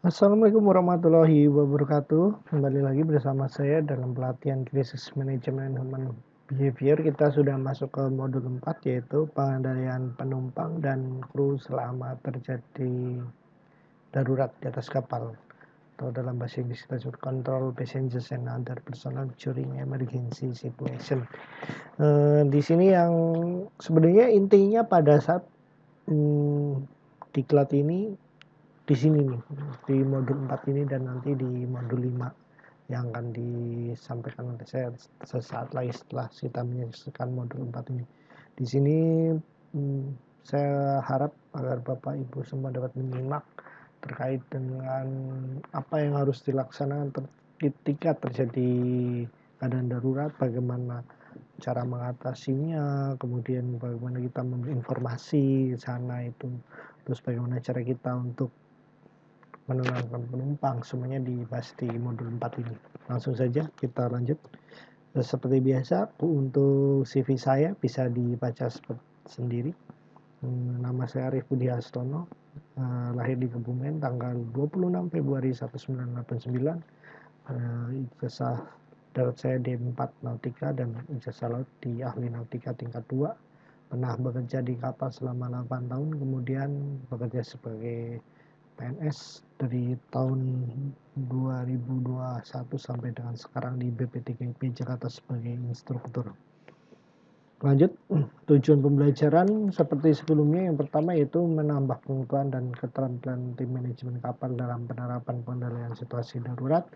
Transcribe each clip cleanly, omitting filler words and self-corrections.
Assalamualaikum warahmatullahi wabarakatuh. Kembali lagi bersama saya dalam pelatihan Krisis Manajemen Human Behavior. Kita sudah masuk ke modul 4 yaitu pengendalian penumpang dan kru selama terjadi darurat di atas kapal. Atau dalam bahasa Inggris kita sebut control passengers and other personnel during emergency situation. Di sini yang sebenarnya intinya pada saat diklat ini di sini nih, di modul 4 ini dan nanti di modul 5 yang akan disampaikan oleh saya sesaat lagi setelah kita menyaksikan modul 4 ini. Di sini saya harap agar Bapak Ibu semua dapat menyimak terkait dengan apa yang harus dilaksanakan ketika terjadi keadaan darurat, bagaimana cara mengatasinya, kemudian bagaimana kita memberi informasi sana itu, terus bagaimana cara kita untuk menenangkan penumpang, semuanya dibahas di modul 4 ini. Langsung saja kita lanjut. Seperti biasa, untuk CV saya bisa dibaca sendiri. Nama saya Arif Budi Hastono, lahir di Kebumen tanggal 26 Februari 1989. Ijazah darat saya D4 Nautika dan ijazah laut di Ahli Nautika tingkat 2. Pernah bekerja di kapal selama 8 tahun, kemudian bekerja sebagai PNS dari tahun 2021 sampai dengan sekarang di BP3IP Jakarta sebagai instruktur. Lanjut, tujuan pembelajaran seperti sebelumnya, yang pertama yaitu menambah pengetahuan dan keterampilan tim manajemen kapal dalam penerapan pengendalian situasi darurat,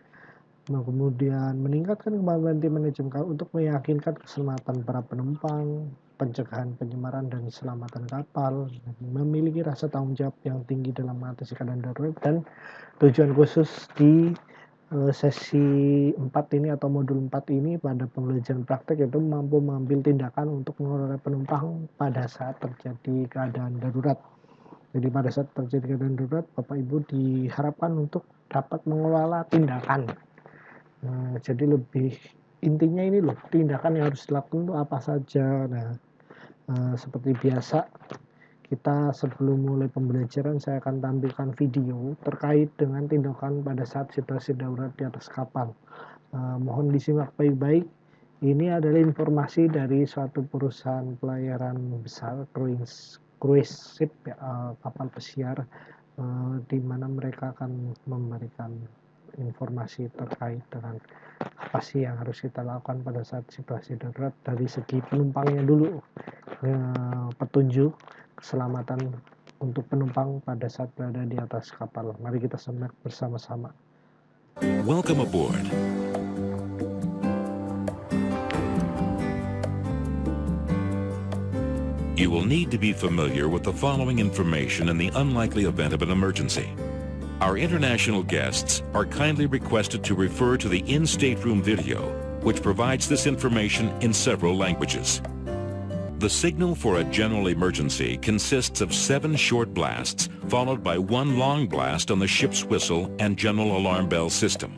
kemudian meningkatkan kemampuan tim manajemen kapal untuk meyakinkan keselamatan para penumpang, pencegahan penyemaran dan keselamatan kapal, memiliki rasa tanggung jawab yang tinggi dalam mengatasi keadaan darurat, dan tujuan khusus di sesi 4 ini atau modul 4 ini pada pembelajaran praktek itu mampu mengambil tindakan untuk mengelola penumpang pada saat terjadi keadaan darurat. Jadi pada saat terjadi keadaan darurat, Bapak Ibu diharapkan untuk dapat mengelola tindakan. Jadi lebih intinya ini loh, tindakan yang harus dilakukan itu apa saja. Nah, seperti biasa, kita sebelum mulai pembelajaran saya akan tampilkan video terkait dengan tindakan pada saat situasi darurat di atas kapal. Mohon disimak baik-baik. Ini adalah informasi dari suatu perusahaan pelayaran besar, cruise ship, kapal pesiar, di mana mereka akan memberikan informasi terkait dengan apa sih yang harus kita lakukan pada saat situasi darurat dari segi penumpangnya dulu, petunjuk keselamatan untuk penumpang pada saat berada di atas kapal. Mari kita simak bersama-sama. Welcome aboard. You will need to be familiar with the following information in the unlikely event of an emergency. Our international guests are kindly requested to refer to the in-stateroom video, which provides this information in several languages. The signal for a general emergency consists of 7 short blasts, followed by 1 long blast on the ship's whistle and general alarm bell system.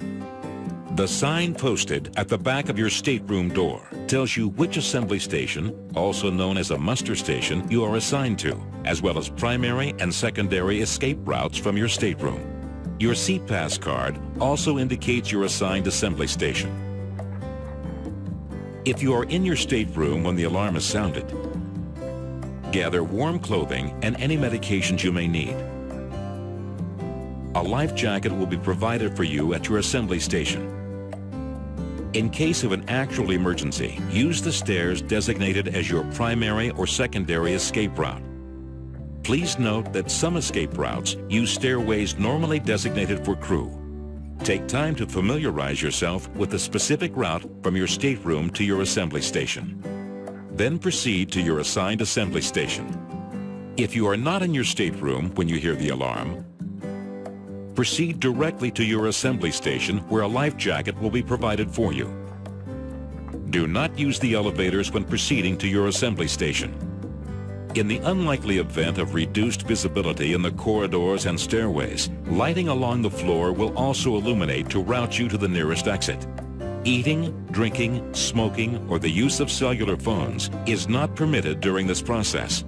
The sign posted at the back of your stateroom door tells you which assembly station, also known as a muster station, you are assigned to, as well as primary and secondary escape routes from your stateroom. Your seat pass card also indicates your assigned assembly station. If you are in your stateroom when the alarm is sounded, gather warm clothing and any medications you may need. A life jacket will be provided for you at your assembly station. In case of an actual emergency, use the stairs designated as your primary or secondary escape route. Please note that some escape routes use stairways normally designated for crew. Take time to familiarize yourself with the specific route from your stateroom to your assembly station. Then proceed to your assigned assembly station. If you are not in your stateroom when you hear the alarm, proceed directly to your assembly station where a life jacket will be provided for you. Do not use the elevators when proceeding to your assembly station. In the unlikely event of reduced visibility in the corridors and stairways, lighting along the floor will also illuminate to route you to the nearest exit. Eating, drinking, smoking, or the use of cellular phones is not permitted during this process.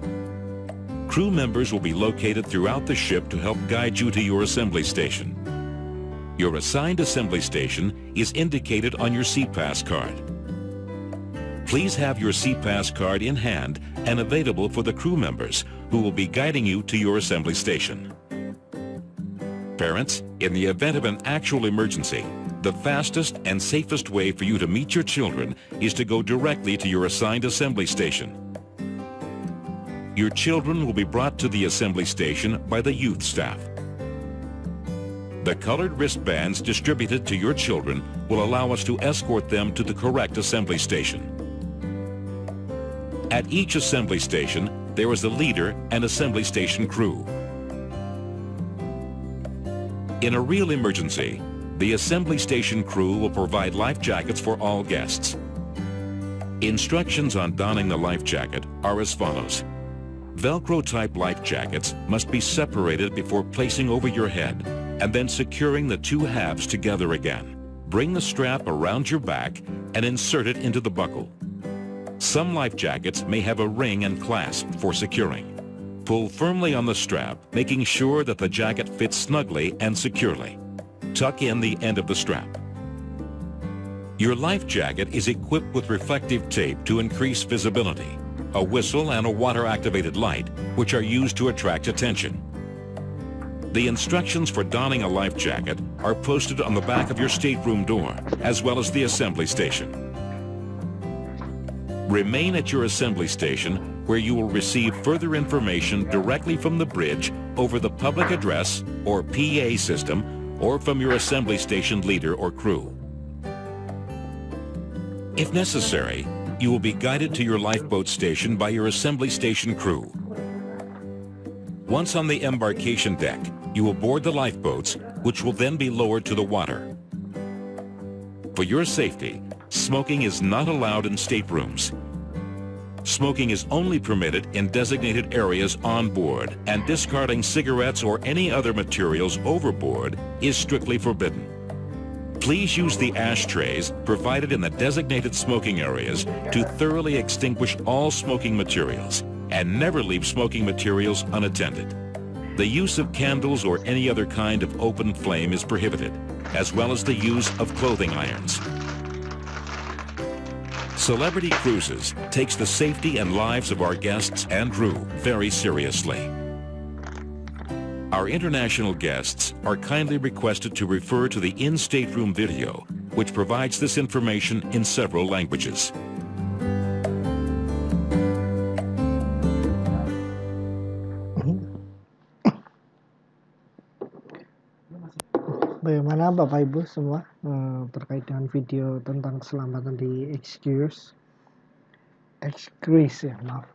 Crew members will be located throughout the ship to help guide you to your assembly station. Your assigned assembly station is indicated on your SeaPass card. Please have your SeaPass card in hand and available for the crew members who will be guiding you to your assembly station. Parents, in the event of an actual emergency, the fastest and safest way for you to meet your children is to go directly to your assigned assembly station. Your children will be brought to the assembly station by the youth staff. The colored wristbands distributed to your children will allow us to escort them to the correct assembly station. At each assembly station, there is a leader and assembly station crew. In a real emergency, the assembly station crew will provide life jackets for all guests. Instructions on donning the life jacket are as follows. Velcro-type life jackets must be separated before placing over your head and then securing the two halves together again. Bring the strap around your back and insert it into the buckle. Some life jackets may have a ring and clasp for securing. Pull firmly on the strap, making sure that the jacket fits snugly and securely. Tuck in the end of the strap. Your life jacket is equipped with reflective tape to increase visibility, a whistle and a water-activated light, which are used to attract attention. The instructions for donning a life jacket are posted on the back of your stateroom door, as well as the assembly station. Remain at your assembly station where you will receive further information directly from the bridge over the public address or PA system or from your assembly station leader or crew. If necessary, you will be guided to your lifeboat station by your assembly station crew. Once on the embarkation deck, you will board the lifeboats, which will then be lowered to the water. For your safety, smoking is not allowed in staterooms. Smoking is only permitted in designated areas on board, and discarding cigarettes or any other materials overboard is strictly forbidden. Please use the ashtrays provided in the designated smoking areas to thoroughly extinguish all smoking materials, and never leave smoking materials unattended. The use of candles or any other kind of open flame is prohibited, as well as the use of clothing irons. Celebrity Cruises takes the safety and lives of our guests and crew very seriously. Our international guests are kindly requested to refer to the in-stateroom video, which provides this information in several languages. Bagaimana Bapak Ibu semua terkait dengan video tentang keselamatan di X-Cruise ya, maaf.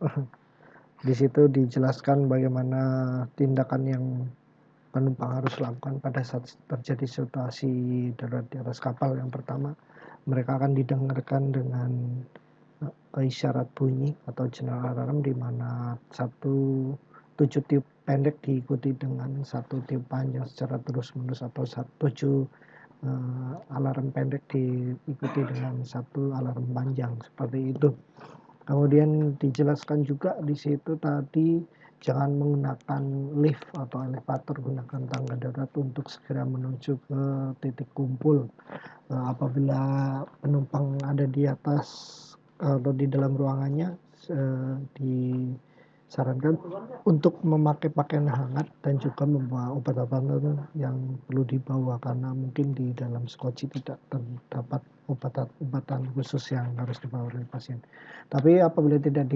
Di situ dijelaskan bagaimana tindakan yang penumpang harus lakukan pada saat terjadi situasi darurat di atas kapal. Yang pertama, mereka akan didengarkan dengan isyarat bunyi atau general alarm, di mana 7 tiup pendek diikuti dengan 1 tiup panjang secara terus-menerus, atau 7 alarm pendek diikuti dengan 1 alarm panjang, seperti itu. Kemudian dijelaskan juga di situ tadi, jangan menggunakan lift atau elevator, gunakan tangga darurat untuk segera menuju ke titik kumpul. Apabila penumpang ada di atas atau di dalam ruangannya, disarankan untuk memakai pakaian hangat dan juga membawa obat-obatan yang perlu dibawa, karena mungkin di dalam skoci tidak terdapat obat-obatan khusus yang harus dibawa oleh pasien. Tapi apabila tidak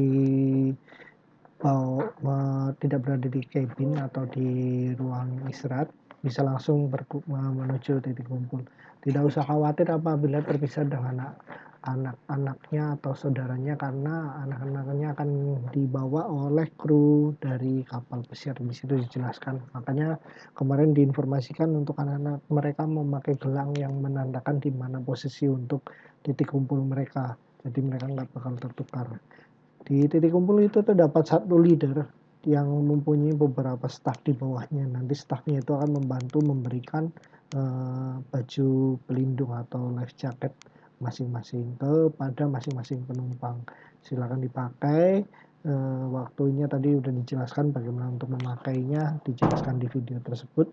berada di cabin atau di ruang istirahat, bisa langsung menuju titik kumpul. Tidak usah khawatir apabila terpisah dengan anak-anaknya atau saudaranya, karena anak-anaknya akan dibawa oleh kru dari kapal pesiar. Di situ dijelaskan. Makanya kemarin diinformasikan untuk anak-anak mereka memakai gelang yang menandakan di mana posisi untuk titik kumpul mereka. Jadi mereka nggak bakal tertukar. Di titik kumpul itu terdapat 1 leader yang mempunyai beberapa staf di bawahnya. Nanti stafnya itu akan membantu memberikan baju pelindung atau life jacket masing-masing kepada masing-masing penumpang. Silakan dipakai. Waktunya tadi udah dijelaskan bagaimana untuk memakainya, dijelaskan di video tersebut.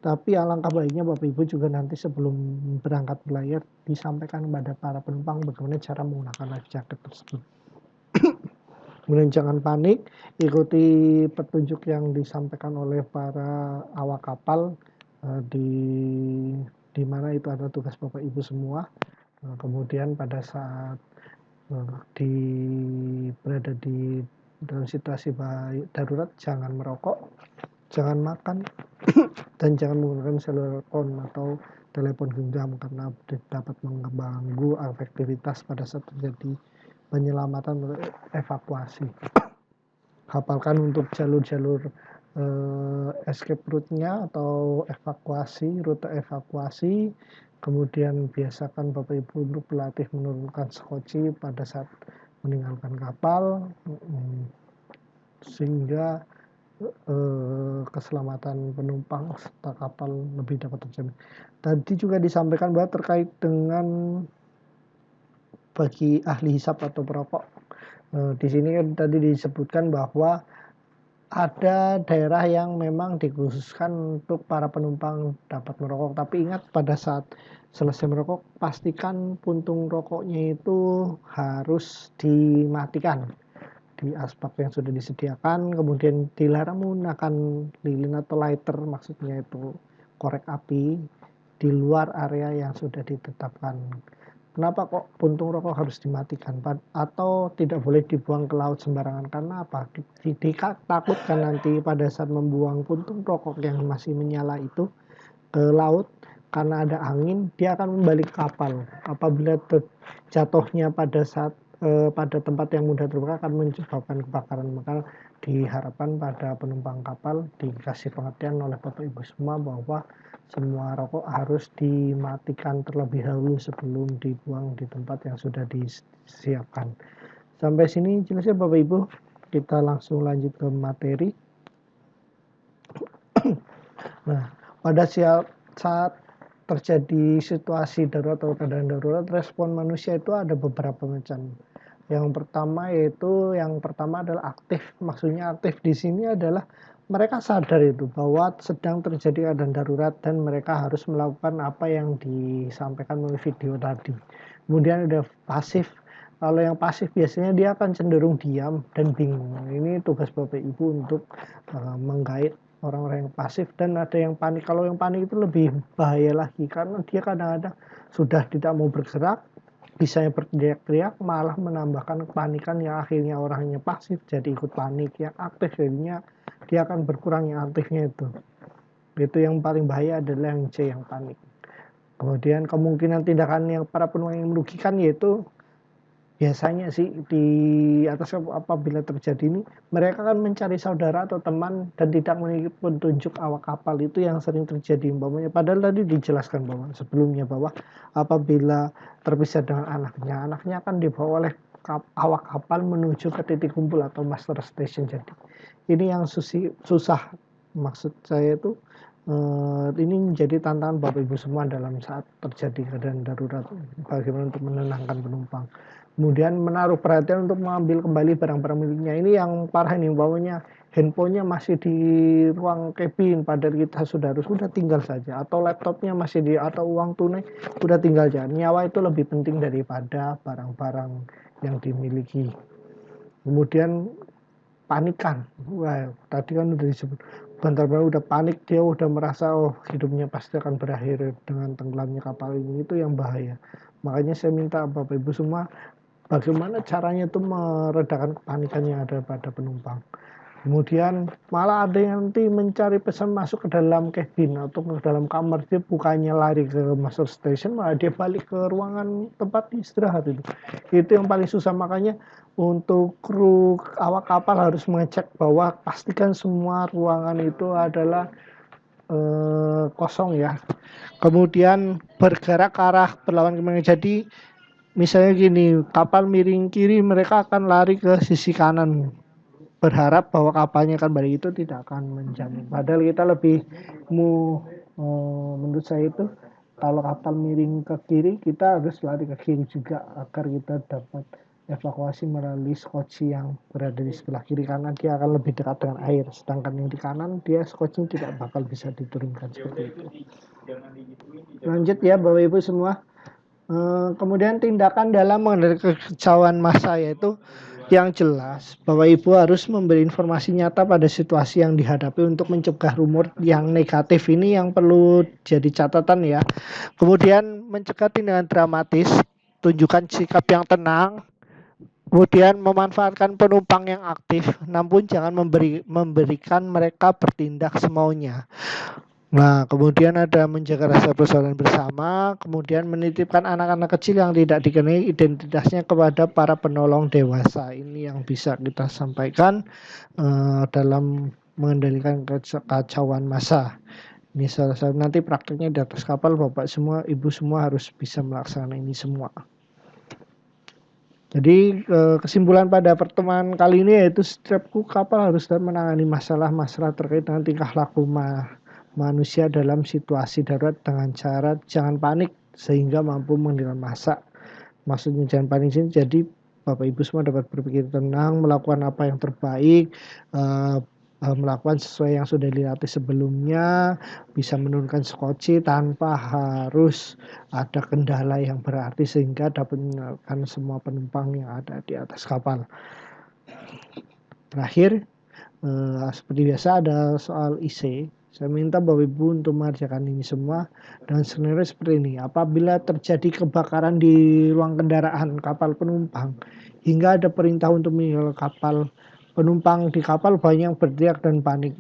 Tapi alangkah baiknya Bapak Ibu juga nanti sebelum berangkat berlayar disampaikan kepada para penumpang bagaimana cara menggunakan life jacket tersebut. Kemudian jangan panik, ikuti petunjuk yang disampaikan oleh para awak kapal di mana itu ada tugas Bapak Ibu semua. Kemudian pada saat berada di dalam situasi darurat, jangan merokok, jangan makan, dan jangan menggunakan cellular phone atau telepon genggam karena dapat mengganggu efektivitas pada saat terjadi penyelamatan atau evakuasi. Hafalkan untuk jalur-jalur escape route-nya atau rute evakuasi. Kemudian biasakan Bapak Ibu untuk berlatih menurunkan skoci pada saat meninggalkan kapal, sehingga keselamatan penumpang serta kapal lebih dapat terjamin. Tadi juga disampaikan bahwa terkait dengan bagi ahli hisab atau perokok, di sini kan tadi disebutkan bahwa ada daerah yang memang dikhususkan untuk para penumpang dapat merokok. Tapi ingat, pada saat selesai merokok, pastikan puntung rokoknya itu harus dimatikan di asbak yang sudah disediakan. Kemudian dilarang menggunakan lilin atau lighter, maksudnya itu korek api, di luar area yang sudah ditetapkan. Kenapa kok puntung rokok harus dimatikan atau tidak boleh dibuang ke laut sembarangan? Karena apa? Ditakutkan nanti pada saat membuang puntung rokok yang masih menyala itu ke laut, karena ada angin, dia akan kembali ke kapal. Apabila jatuhnya pada saat pada tempat yang mudah terbakar akan menyebabkan kebakaran. Maka diharapkan pada penumpang kapal dikasih pengertian oleh Bapak Ibu semua bahwa semua rokok harus dimatikan terlebih dahulu sebelum dibuang di tempat yang sudah disiapkan. Sampai sini jelas ya Bapak Ibu. Kita langsung lanjut ke materi. Nah, pada saat terjadi situasi darurat atau keadaan darurat, respon manusia itu ada beberapa macam. Yang pertama adalah aktif. Maksudnya aktif di sini adalah mereka sadar itu bahwa sedang terjadi keadaan darurat dan mereka harus melakukan apa yang disampaikan melalui video tadi. Kemudian ada pasif. Kalau yang pasif biasanya dia akan cenderung diam dan bingung. Ini tugas Bapak Ibu untuk menggait orang-orang yang pasif. Dan ada yang panik. Kalau yang panik itu lebih bahaya lagi karena dia kadang-kadang sudah tidak mau bergerak, bisa berteriak-teriak, malah menambahkan kepanikan yang akhirnya orangnya pasif jadi ikut panik. Yang aktif jadinya dia akan berkurang yang aktifnya itu yang paling bahaya adalah yang C, yang panik. Kemudian kemungkinan tindakan yang para penumpang yang merugikan yaitu biasanya sih di atas apabila terjadi ini, mereka akan mencari saudara atau teman dan tidak mengikuti petunjuk awak kapal. Itu yang sering terjadi umpamanya. Padahal tadi dijelaskan bahwa sebelumnya bahwa apabila terpisah dengan anaknya akan dibawa oleh awak kapal menuju ke titik kumpul atau master station. Jadi ini yang susah, maksud saya itu ini menjadi tantangan Bapak Ibu semua dalam saat terjadi keadaan darurat, bagaimana untuk menenangkan penumpang. Kemudian menaruh perhatian untuk mengambil kembali barang-barang miliknya. Ini yang parah nih, umpamanya handphonenya masih di ruang cabin padahal kita sudah tinggal saja, atau laptopnya masih atau uang tunai udah tinggal aja. Nyawa itu lebih penting daripada barang-barang yang dimiliki. Kemudian panikan. Wah, tadi kan udah disebut, bentar udah panik, dia udah merasa hidupnya pasti akan berakhir dengan tenggelamnya kapal ini. Itu yang bahaya. Makanya saya minta Bapak Ibu semua, bagaimana caranya itu meredakan kepanikan yang ada pada penumpang. Kemudian malah ada yang nanti mencari pesan masuk ke dalam cabin atau ke dalam kamar. Dia bukannya lari ke master station, malah dia balik ke ruangan tempat istirahat itu. Itu yang paling susah. Makanya untuk kru awak kapal harus mengecek bahwa pastikan semua ruangan itu adalah kosong ya. Kemudian bergerak ke arah berlawan kemana. Jadi misalnya gini, kapal miring kiri, mereka akan lari ke sisi kanan, berharap bahwa kapalnya akan balik. Itu tidak akan menjamin. Padahal kita lebih menurut saya itu, kalau kapal miring ke kiri, kita harus lari ke kiri juga agar kita dapat evakuasi melalui skoci yang berada di sebelah kiri, karena dia akan lebih dekat dengan air, sedangkan yang di kanan dia skoci tidak bakal bisa diturunkan seperti itu. Lanjut ya Bapak Ibu semua. Kemudian tindakan dalam mengendalikan kekacauan massa, yaitu yang jelas Bapak Ibu harus memberi informasi nyata pada situasi yang dihadapi untuk mencegah rumor yang negatif ini yang perlu jadi catatan ya. Kemudian mencegah tindakan dramatis, tunjukkan sikap yang tenang. Kemudian memanfaatkan penumpang yang aktif, namun jangan memberikan mereka bertindak semaunya. Nah, kemudian ada menjaga rasa persaudaraan bersama, kemudian menitipkan anak-anak kecil yang tidak dikenai identitasnya kepada para penolong dewasa. Ini yang bisa kita sampaikan dalam mengendalikan kekacauan massa. Ini salah satu, nanti prakteknya di atas kapal Bapak semua, Ibu semua harus bisa melaksanakan ini semua. Jadi kesimpulan pada pertemuan kali ini yaitu setiap kru kapal harus menangani masalah-masalah terkait dengan tingkah laku manusia dalam situasi darurat dengan cara jangan panik sehingga mampu mengendalikan massa. Maksudnya jangan panik sini, jadi Bapak Ibu semua dapat berpikir tenang, melakukan apa yang terbaik, melakukan sesuai yang sudah dilatih sebelumnya, bisa menurunkan skoci tanpa harus ada kendala yang berarti sehingga dapat menyelamatkan semua penumpang yang ada di atas kapal. Terakhir, seperti biasa ada soal IC. Saya minta Bapak Ibu untuk mengerjakan ini semua dan skenario seperti ini. Apabila terjadi kebakaran di ruang kendaraan kapal penumpang hingga ada perintah untuk meninggalkan kapal, penumpang di kapal banyak yang berteriak dan panik.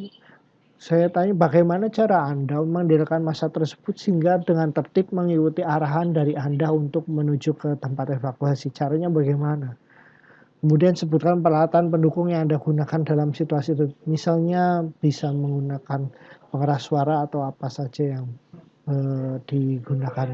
Saya tanya bagaimana cara Anda mengendalikan massa tersebut sehingga dengan tertib mengikuti arahan dari Anda untuk menuju ke tempat evakuasi. Caranya bagaimana? Kemudian sebutkan peralatan pendukung yang Anda gunakan dalam situasi itu. Misalnya bisa menggunakan pengeras suara atau apa saja yang digunakan.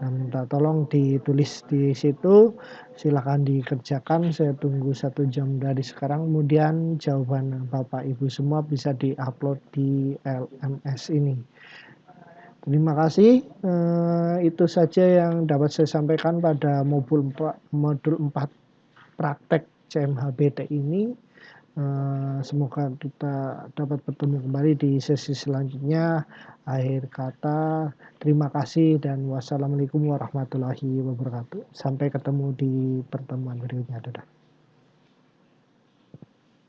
Nah, minta tolong ditulis di situ, silakan dikerjakan. Saya tunggu 1 jam dari sekarang. Kemudian jawaban Bapak Ibu semua bisa diupload di LMS ini. Terima kasih. Itu saja yang dapat saya sampaikan pada modul 4 praktek CMHBT ini. Semoga kita dapat bertemu kembali di sesi selanjutnya. Akhir kata, terima kasih dan wassalamualaikum warahmatullahi wabarakatuh. Sampai ketemu di pertemuan berikutnya. Dadah.